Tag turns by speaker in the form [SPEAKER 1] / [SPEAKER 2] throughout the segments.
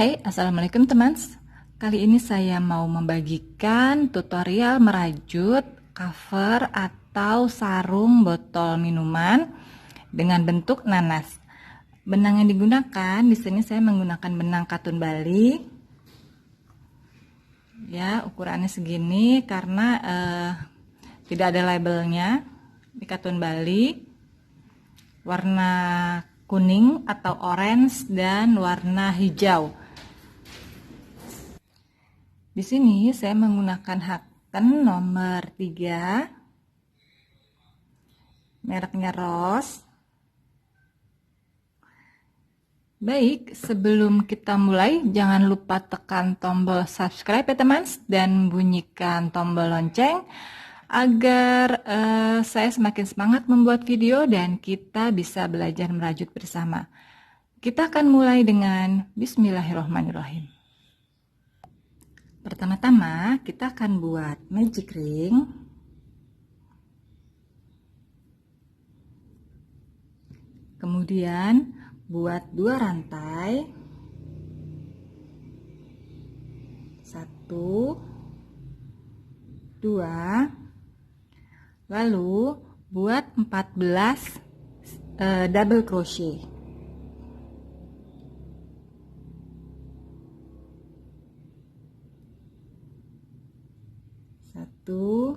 [SPEAKER 1] Hai, Assalamualaikum teman. Kali ini saya mau membagikan tutorial merajut cover atau sarung botol minuman dengan bentuk nanas. Benang yang digunakan di sini saya menggunakan benang katun Bali. Ya, ukurannya segini karena tidak ada labelnya. Di katun Bali warna kuning atau orange dan warna hijau. Di sini saya menggunakan Haken nomor 3, mereknya Rose. Baik, sebelum kita mulai, jangan lupa tekan tombol subscribe ya teman, dan bunyikan tombol lonceng agar saya semakin semangat membuat video dan kita bisa belajar merajut bersama. Kita akan mulai dengan Bismillahirrahmanirrahim. Pertama-tama kita akan buat magic ring. Kemudian buat 2 rantai. 1 2, lalu buat 14 double crochet. Satu,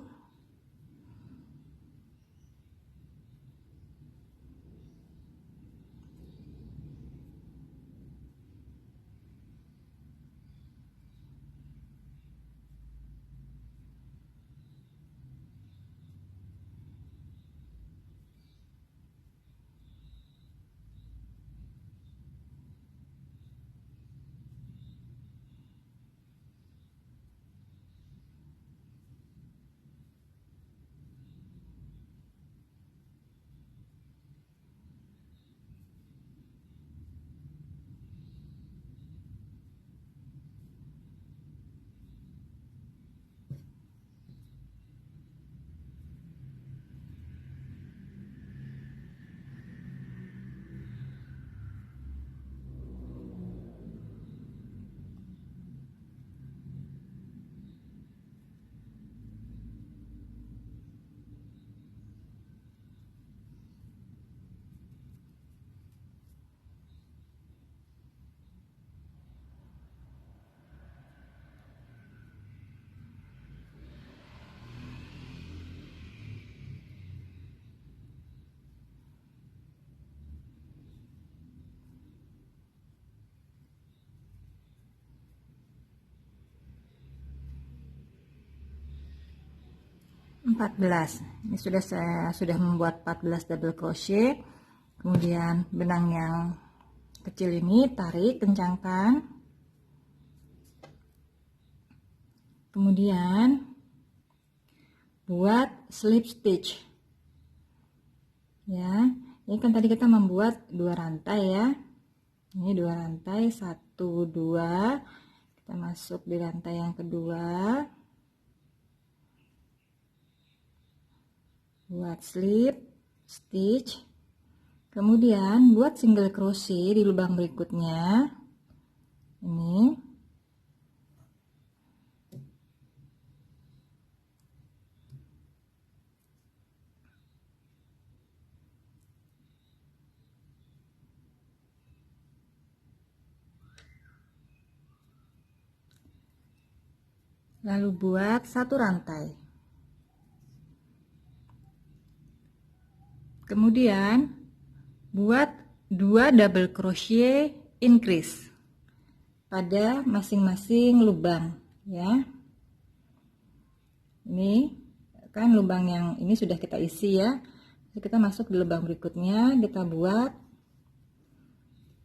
[SPEAKER 1] Ini saya sudah membuat 14 double crochet. Kemudian benang yang kecil ini tarik, kencangkan. Kemudian buat slip stitch. Ya, ini kan tadi kita membuat 2 rantai ya. Ini 2 rantai, 1 2. Kita masuk di rantai yang kedua. Buat slip stitch, kemudian buat single crochet di lubang berikutnya. Ini lalu buat 1 rantai. Kemudian buat 2 double crochet increase pada masing-masing lubang ya. Ini kan lubang yang ini sudah kita isi ya. Kita masuk di lubang berikutnya, kita buat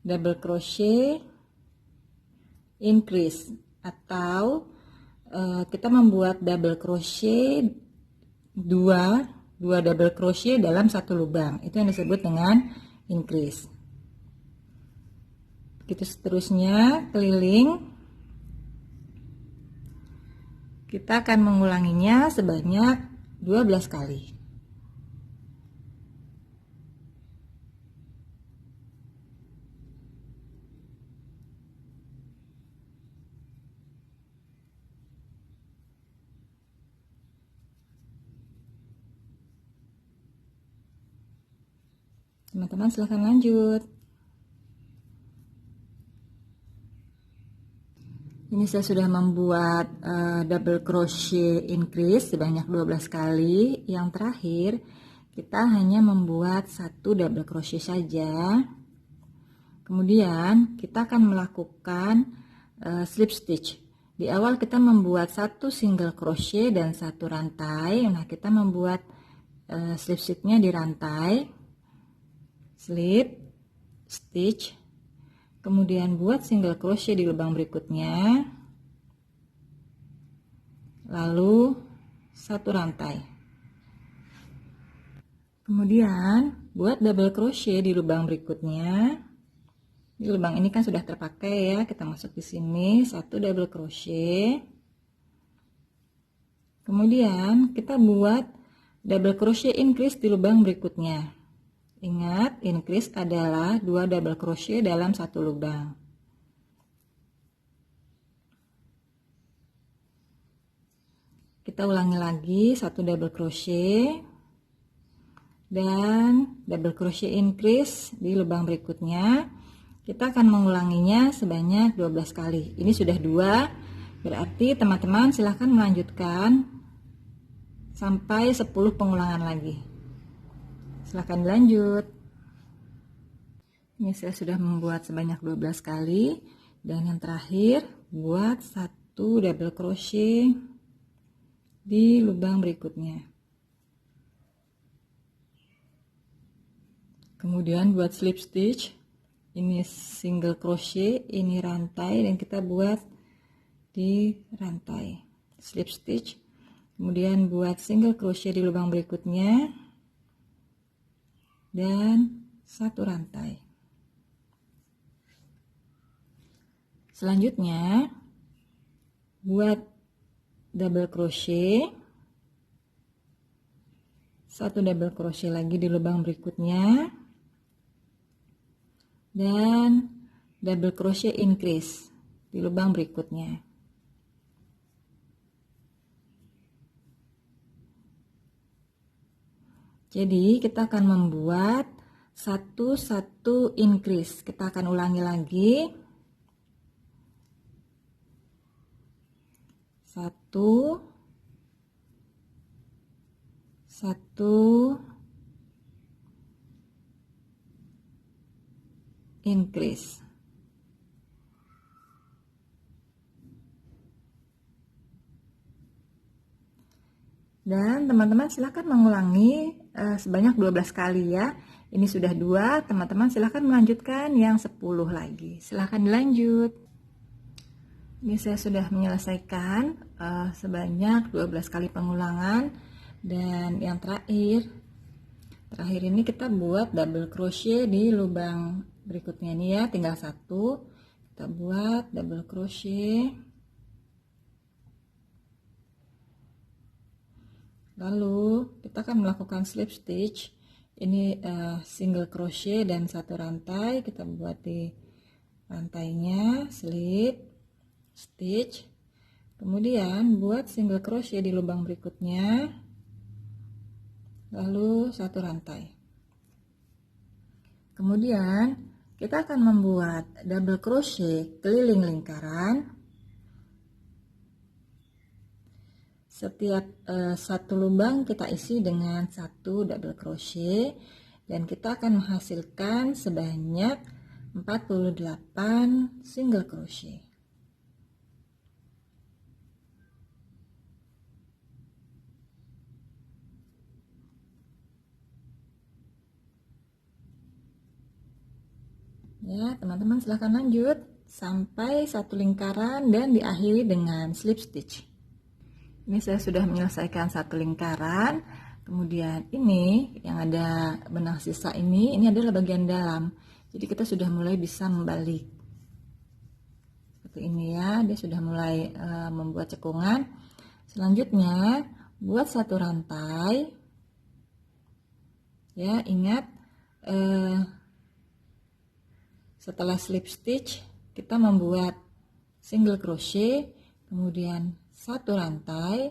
[SPEAKER 1] double crochet increase atau kita membuat double crochet 2 double crochet dalam satu lubang, itu yang disebut dengan increase. Begitu seterusnya keliling, kita akan mengulanginya sebanyak 12 kali. Teman-teman silahkan lanjut. Ini saya sudah membuat double crochet increase sebanyak 12 kali. Yang terakhir kita hanya membuat satu double crochet saja. Kemudian kita akan melakukan slip stitch. Di awal kita membuat satu single crochet dan satu rantai. Nah, kita membuat slip stitchnya di rantai, slip stitch, kemudian buat single crochet di lubang berikutnya, lalu satu rantai, kemudian buat double crochet di lubang berikutnya. Di lubang ini kan sudah terpakai ya, kita masuk di sini satu double crochet, kemudian kita buat double crochet increase di lubang berikutnya. Ingat, increase adalah 2 double crochet dalam satu lubang. Kita ulangi lagi satu double crochet dan double crochet increase di lubang berikutnya. Kita akan mengulanginya sebanyak 12 kali. Ini sudah 2, berarti teman-teman silahkan melanjutkan sampai 10 pengulangan lagi. Silahkan lanjut. Ini saya sudah membuat sebanyak 12 kali, dan yang terakhir buat satu double crochet di lubang berikutnya. Kemudian buat slip stitch. Ini single crochet, ini rantai, dan kita buat di rantai slip stitch. Kemudian buat single crochet di lubang berikutnya dan satu rantai. Selanjutnya buat double crochet, satu double crochet lagi di lubang berikutnya, dan double crochet increase di lubang berikutnya. Jadi kita akan membuat satu increase. Kita akan ulangi lagi. Satu increase. Dan teman-teman silahkan mengulangi sebanyak 12 kali ya. Ini sudah 2, teman-teman silahkan melanjutkan yang 10 lagi. Silahkan dilanjut. Ini saya sudah menyelesaikan sebanyak 12 kali pengulangan. Dan yang terakhir ini kita buat double crochet di lubang berikutnya nih ya, tinggal satu. Kita buat double crochet, lalu kita akan melakukan slip stitch. Ini single crochet dan satu rantai. Kita buat di rantainya slip stitch, kemudian buat single crochet di lubang berikutnya, lalu satu rantai. Kemudian kita akan membuat double crochet keliling lingkaran. Setiap satu lubang kita isi dengan satu double crochet, dan kita akan menghasilkan sebanyak 48 single crochet. Ya, teman-teman silahkan lanjut sampai satu lingkaran dan diakhiri dengan slip stitch. Ini saya sudah menyelesaikan satu lingkaran. Kemudian ini yang ada benang sisa ini adalah bagian dalam. Jadi kita sudah mulai bisa membalik. Seperti ini ya, dia sudah mulai membuat cekungan. Selanjutnya buat satu rantai. Ya, ingat setelah slip stitch kita membuat single crochet, kemudian satu rantai,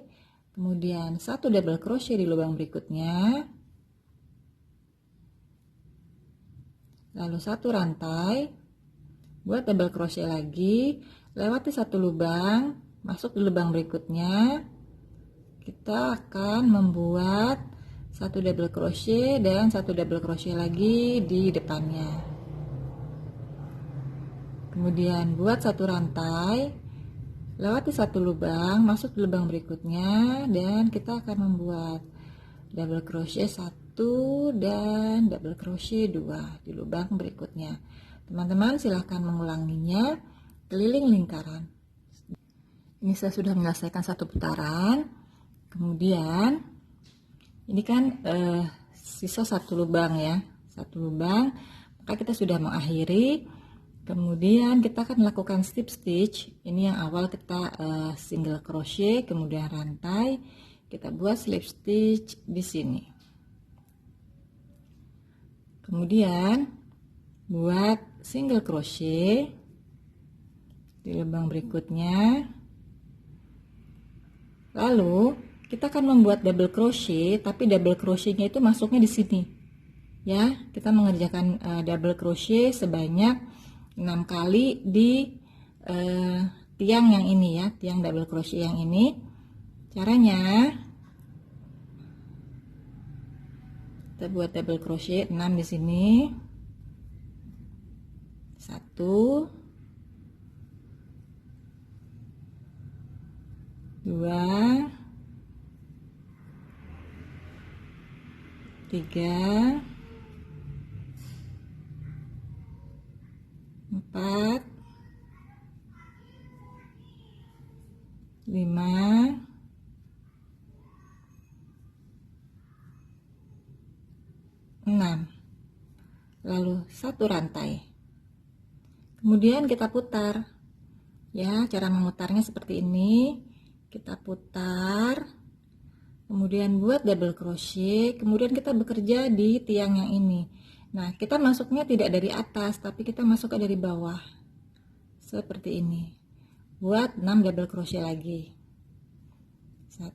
[SPEAKER 1] kemudian satu double crochet di lubang berikutnya, lalu satu rantai, buat double crochet lagi, lewati satu lubang, masuk di lubang berikutnya. Kita akan membuat satu double crochet dan satu double crochet lagi di depannya. Kemudian buat satu rantai, lewati satu lubang, masuk di lubang berikutnya, dan kita akan membuat double crochet 1 dan double crochet 2 di lubang berikutnya. Teman-teman silahkan mengulanginya keliling lingkaran. Ini saya sudah menyelesaikan satu putaran. Kemudian ini kan sisa satu lubang ya, satu lubang, maka kita sudah mengakhiri. Kemudian kita akan melakukan slip stitch. Ini yang awal kita single crochet, kemudian rantai, kita buat slip stitch di sini. Kemudian buat single crochet di lubang berikutnya. Lalu kita akan membuat double crochet, tapi double crochetnya itu masuknya di sini. Ya, kita mengerjakan double crochet sebanyak 6 kali di tiang yang ini ya, tiang double crochet yang ini. Caranya kita buat double crochet 6 di sini. 1 2 3 4 5 6, lalu satu rantai. Kemudian kita putar ya, cara memutarnya seperti ini. Kita putar, kemudian buat double crochet, kemudian kita bekerja di tiang yang ini. Nah, kita masuknya tidak dari atas, tapi kita masuknya dari bawah seperti ini. Buat 6 double crochet lagi. 1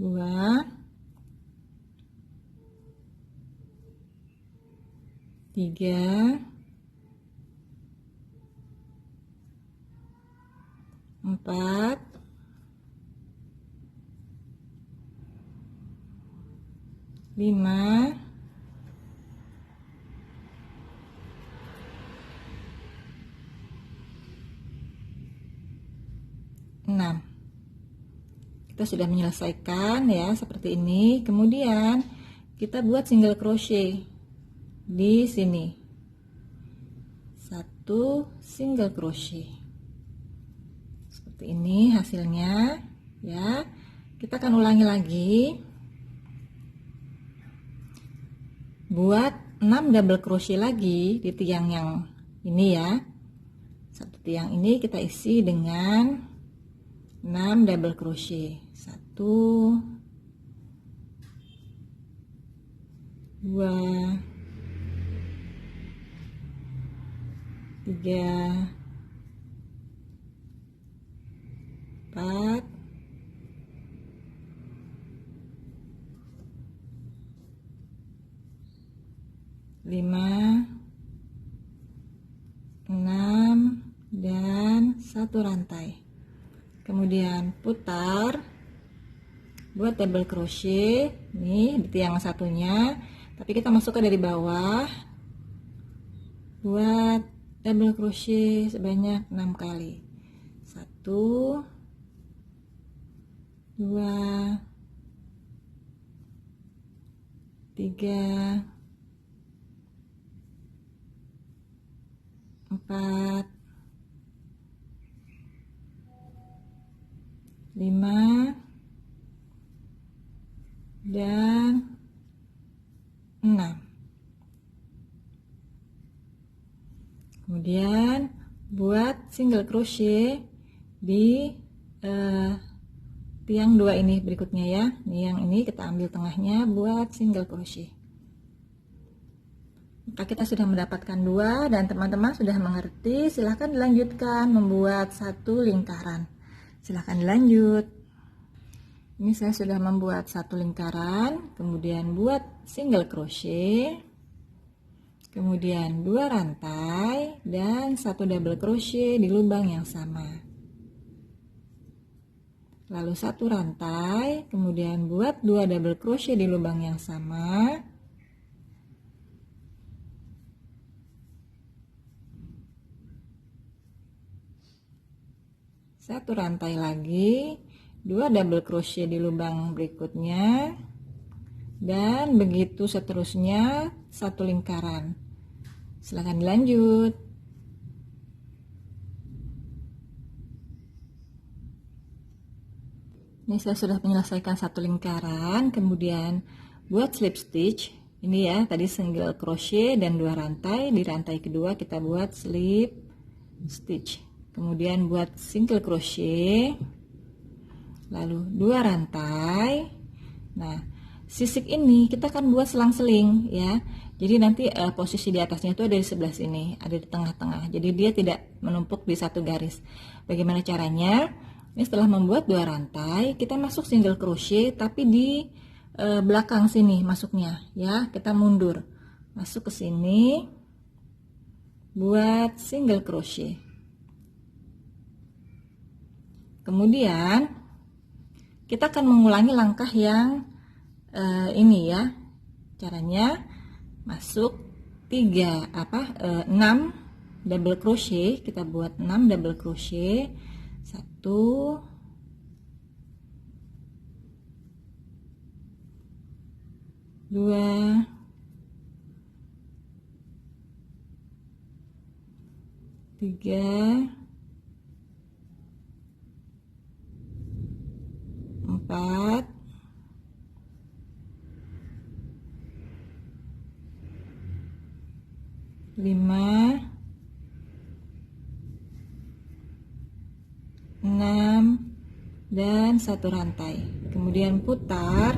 [SPEAKER 1] 2 3 4 5 6. Kita sudah menyelesaikan ya seperti ini. Kemudian kita buat single crochet di sini. 1 single crochet. Seperti ini hasilnya ya. Kita akan ulangi lagi. Buat 6 double crochet lagi di tiang yang ini ya. Satu tiang ini kita isi dengan 6 double crochet. 1 2 3 4 5 6 dan satu rantai. Kemudian putar, buat double crochet nih di tiang satunya, tapi kita masukkan dari bawah. Buat double crochet sebanyak 6 kali. 1 2 3 4 5 dan 6. Kemudian buat single crochet di tiang 2 ini berikutnya ya. Nih yang ini kita ambil tengahnya buat single crochet. Maka kita sudah mendapatkan 2 dan teman-teman sudah mengerti. Silahkan dilanjutkan membuat satu lingkaran. Silahkan dilanjut. Ini saya sudah membuat satu lingkaran, kemudian buat single crochet, kemudian 2 rantai dan 1 double crochet di lubang yang sama. Lalu 1 rantai, kemudian buat 2 double crochet di lubang yang sama. Satu rantai lagi, 2 double crochet di lubang berikutnya, dan begitu seterusnya, satu lingkaran. Silahkan dilanjut. Ini saya sudah menyelesaikan satu lingkaran, kemudian buat slip stitch. Ini ya, tadi single crochet dan 2 rantai. Di rantai kedua kita buat slip stitch. Kemudian buat single crochet, lalu 2 rantai. Nah, sisik ini kita akan buat selang-seling ya. Jadi nanti posisi di atasnya itu ada di sebelah sini, ada di tengah-tengah. Jadi dia tidak menumpuk di satu garis. Bagaimana caranya? Ini setelah membuat 2 rantai, kita masuk single crochet tapi di belakang sini masuknya ya. Kita mundur. Masuk ke sini. Buat single crochet. Kemudian kita akan mengulangi langkah yang ini ya. Caranya masuk 6 double crochet, kita buat 6 double crochet, 1 2 3 4 5 6 dan 1 rantai, kemudian putar,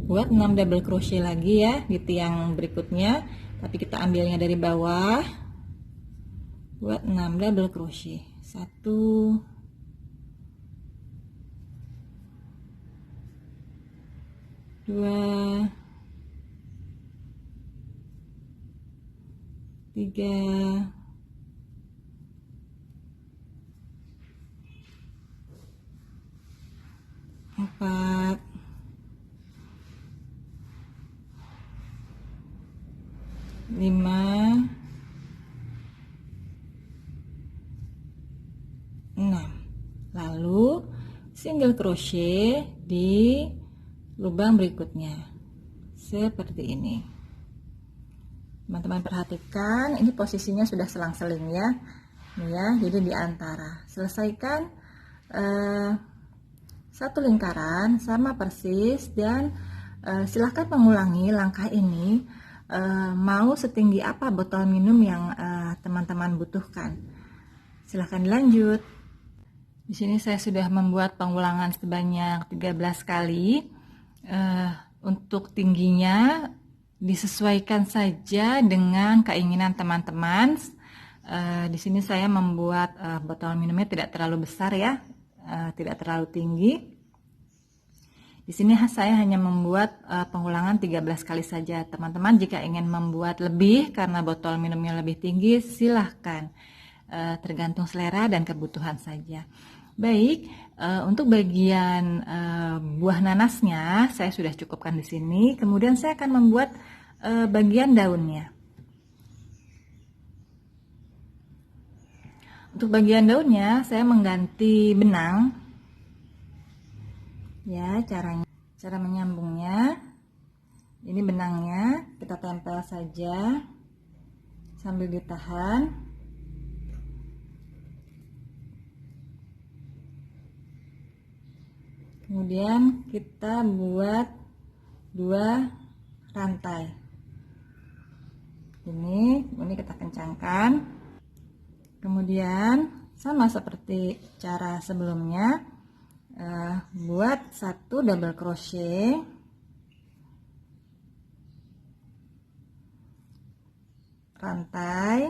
[SPEAKER 1] buat 6 double crochet lagi ya di tiang berikutnya, tapi kita ambilnya dari bawah. Buat 6 double crochet, 1 2 3 4 5 6. Lalu single crochet di lubang berikutnya seperti ini. Teman-teman perhatikan, ini posisinya sudah selang-seling ya. Ini ya, jadi di antara. Selesaikan satu lingkaran sama persis, dan silahkan mengulangi langkah ini. Mau setinggi apa botol minum yang teman-teman butuhkan. Silahkan dilanjut. Di sini saya sudah membuat pengulangan sebanyak 13 kali. Untuk tingginya disesuaikan saja dengan keinginan teman-teman. Di sini saya membuat botol minumnya tidak terlalu besar ya, tidak terlalu tinggi. Di sini saya hanya membuat pengulangan 13 kali saja. Teman-teman jika ingin membuat lebih karena botol minumnya lebih tinggi, silahkan. Tergantung selera dan kebutuhan saja. Baik, untuk bagian buah nanasnya saya sudah cukupkan di sini. Kemudian saya akan membuat bagian daunnya. Untuk bagian daunnya saya mengganti benang. Ya, cara menyambungnya. Ini benangnya kita tempel saja sambil ditahan. Kemudian kita buat 2 rantai. Ini kita kencangkan. Kemudian sama seperti cara sebelumnya, buat 1 double crochet, rantai,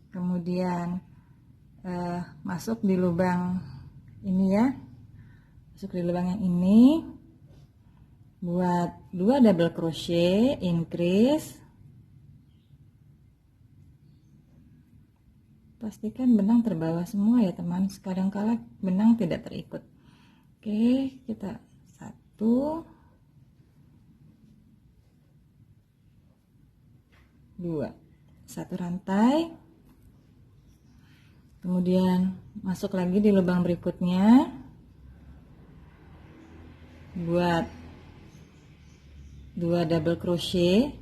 [SPEAKER 1] kemudian masuk di lubang ini ya, masuk di lubang yang ini, buat 2 double crochet, increase, pastikan benang terbawah semua ya teman, kadang-kala benang tidak terikut. Oke, kita 1 2 1 rantai, kemudian masuk lagi di lubang berikutnya, buat 2 double crochet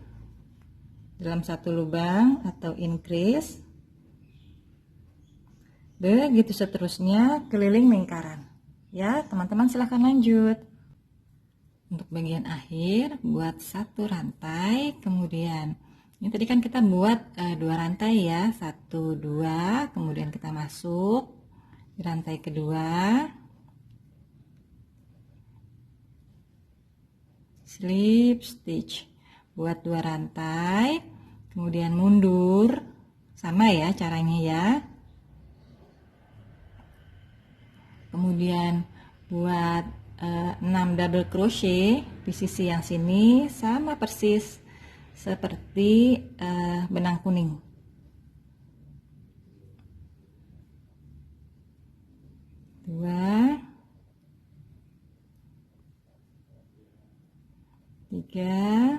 [SPEAKER 1] dalam satu lubang atau increase, begitu seterusnya keliling lingkaran ya teman-teman. Silahkan lanjut. Untuk bagian akhir buat 1 rantai, kemudian ini tadi kan kita buat 2 rantai ya, 1 2, kemudian kita masuk di rantai kedua, slip stitch, buat 2 rantai, kemudian mundur, sama ya caranya ya. Kemudian buat 6 double crochet di sisi yang sini, sama persis seperti benang kuning. Dua, 3,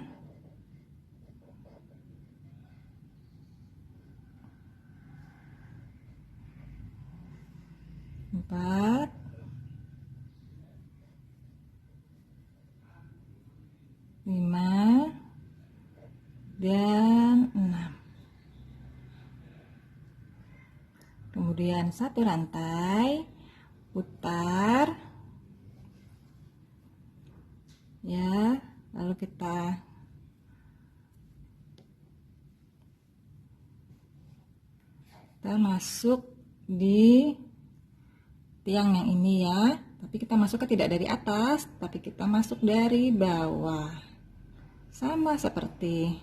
[SPEAKER 1] 4, 5, dan 6. Kemudian 1 rantai, putar ya, lalu kita masuk di tiang yang ini ya, tapi kita masuknya tidak dari atas, tapi kita masuk dari bawah, sama seperti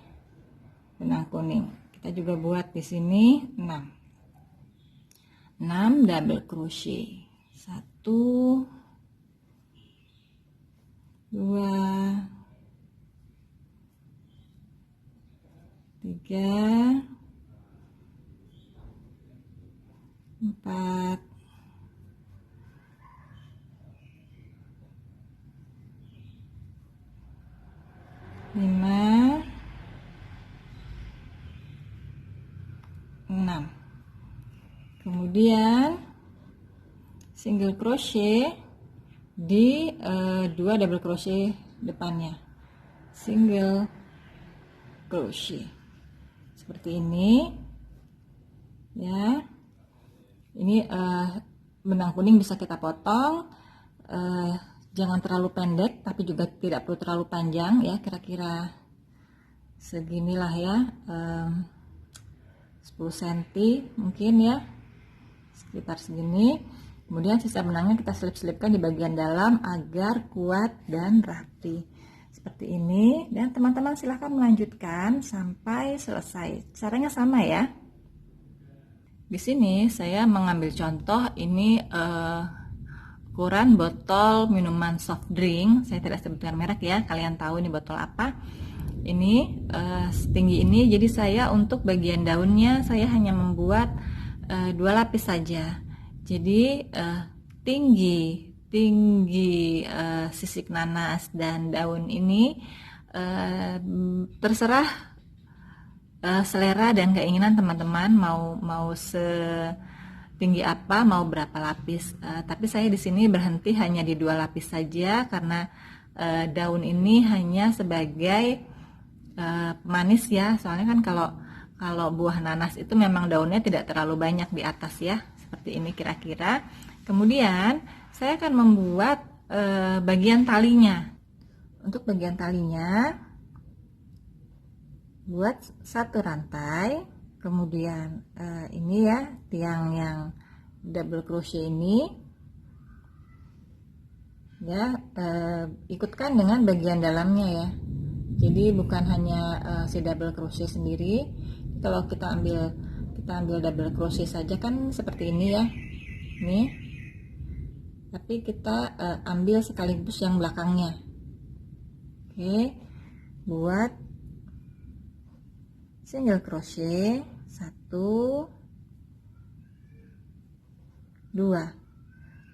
[SPEAKER 1] benang kuning. Kita juga buat di sini 6 double crochet, 1 2 3 4 5 6. Kemudian single crochet di 2 double crochet depannya, single crochet seperti ini ya. Ini benang kuning bisa kita potong, jangan terlalu pendek tapi juga tidak perlu terlalu panjang ya, kira-kira seginilah ya, 10 cm mungkin ya, sekitar segini. Kemudian sisa benangnya kita selip-selipkan di bagian dalam agar kuat dan rapi seperti ini. Dan teman-teman silahkan melanjutkan sampai selesai. Caranya sama ya. Di sini saya mengambil contoh ini ukuran botol minuman soft drink. Saya tidak sebutkan merek ya, kalian tahu ini botol apa. Ini setinggi ini, jadi saya untuk bagian daunnya saya hanya membuat 2 lapis saja. Jadi tinggi sisik nanas dan daun ini terserah selera dan keinginan teman-teman, mau setinggi apa, mau berapa lapis. Tapi saya di sini berhenti hanya di 2 lapis saja karena daun ini hanya sebagai pemanis ya. Soalnya kan kalau buah nanas itu memang daunnya tidak terlalu banyak di atas ya, seperti ini kira-kira. Kemudian saya akan membuat bagian talinya. Untuk bagian talinya buat 1 rantai, kemudian ini ya tiang yang double crochet ini ya, ikutkan dengan bagian dalamnya ya. Jadi bukan hanya si double crochet sendiri. Kalau kita kita ambil double crochet saja kan seperti ini ya, nih. Tapi kita ambil sekaligus yang belakangnya. Oke, buat single crochet 1, 2,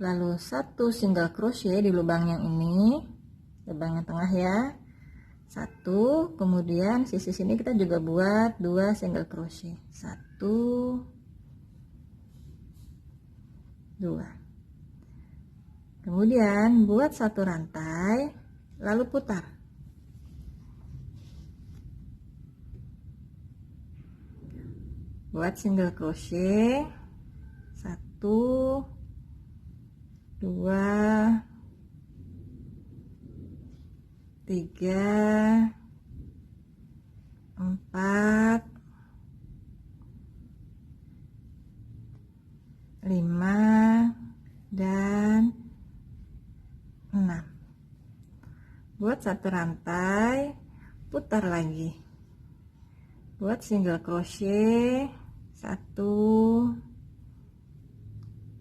[SPEAKER 1] lalu 1 single crochet di lubang yang ini, lubang yang tengah ya, 1, kemudian sisi sini kita juga buat 2 single crochet, 1, 2, kemudian buat 1 rantai lalu putar, buat single crochet 1, 2, 3, 4, 5, dan 6. Buat 1 rantai, putar lagi, buat single crochet 1,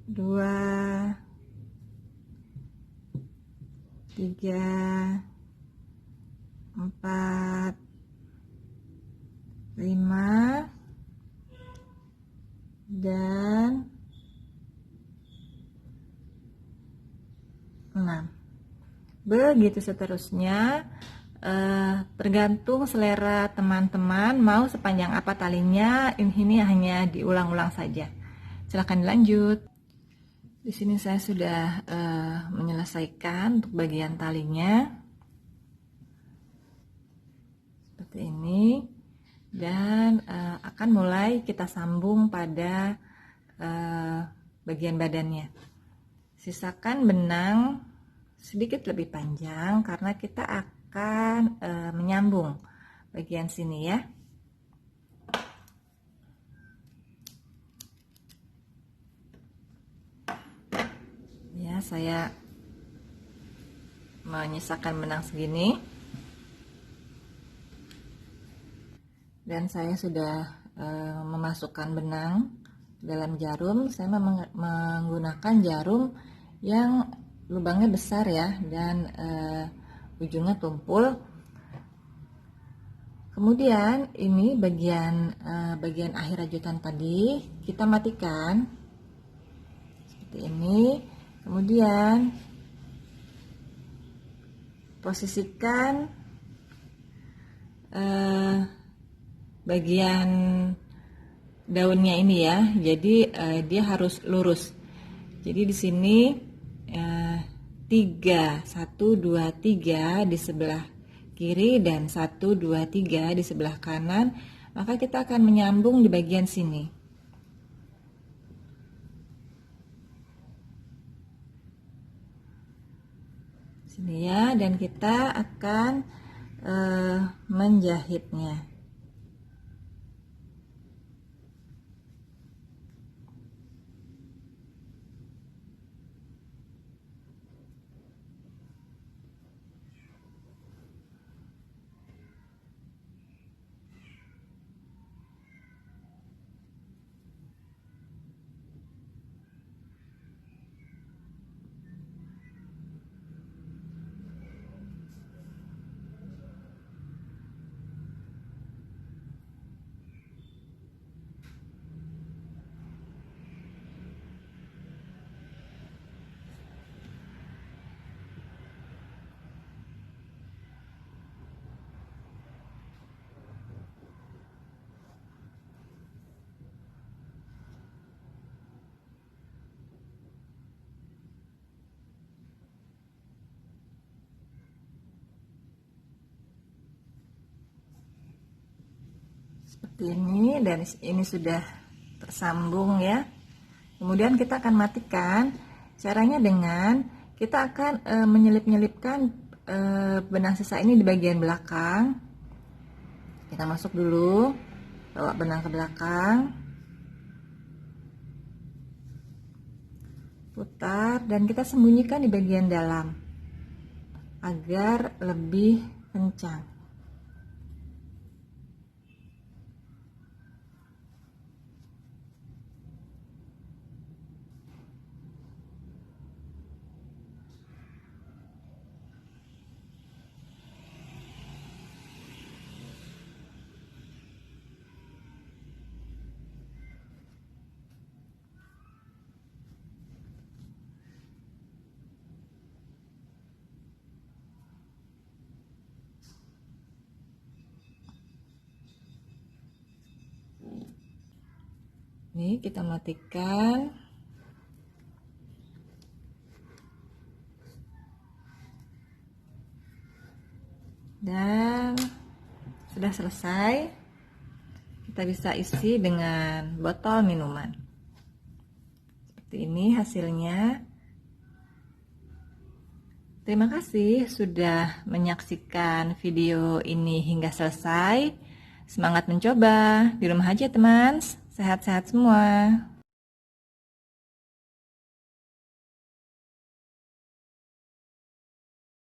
[SPEAKER 1] 2, 3, 4, 5, dan 6. Begitu seterusnya, tergantung selera teman-teman mau sepanjang apa talinya. Ini hanya diulang-ulang saja. Silahkan dilanjut. Di sini saya sudah menyelesaikan untuk bagian talinya seperti ini, dan akan mulai kita sambung pada bagian badannya. Sisakan benang sedikit lebih panjang karena kita akan menyambung bagian sini ya. Ya, saya menyisakan benang segini dan saya sudah memasukkan benang dalam jarum. Saya menggunakan jarum yang lubangnya besar ya, dan ujungnya tumpul. Kemudian ini bagian akhir rajutan tadi kita matikan seperti ini. Kemudian posisikan bagian daunnya ini ya, jadi dia harus lurus. Jadi di sini 3, 1, 2, 3 di sebelah kiri dan 1, 2, 3 di sebelah kanan, maka kita akan menyambung di bagian sini. Sini ya, dan kita akan menjahitnya. Seperti ini, dan ini sudah tersambung ya. Kemudian kita akan matikan. Caranya dengan kita akan menyelip-nyelipkan benang sisa ini di bagian belakang. Kita masuk dulu, bawa benang ke belakang, putar, dan kita sembunyikan di bagian dalam agar lebih kencang. Nih, kita matikan. Dan sudah selesai. Kita bisa isi dengan botol minuman. Seperti ini hasilnya. Terima kasih sudah menyaksikan video ini hingga selesai. Semangat mencoba. Di rumah aja teman. Sehat-sehat semua.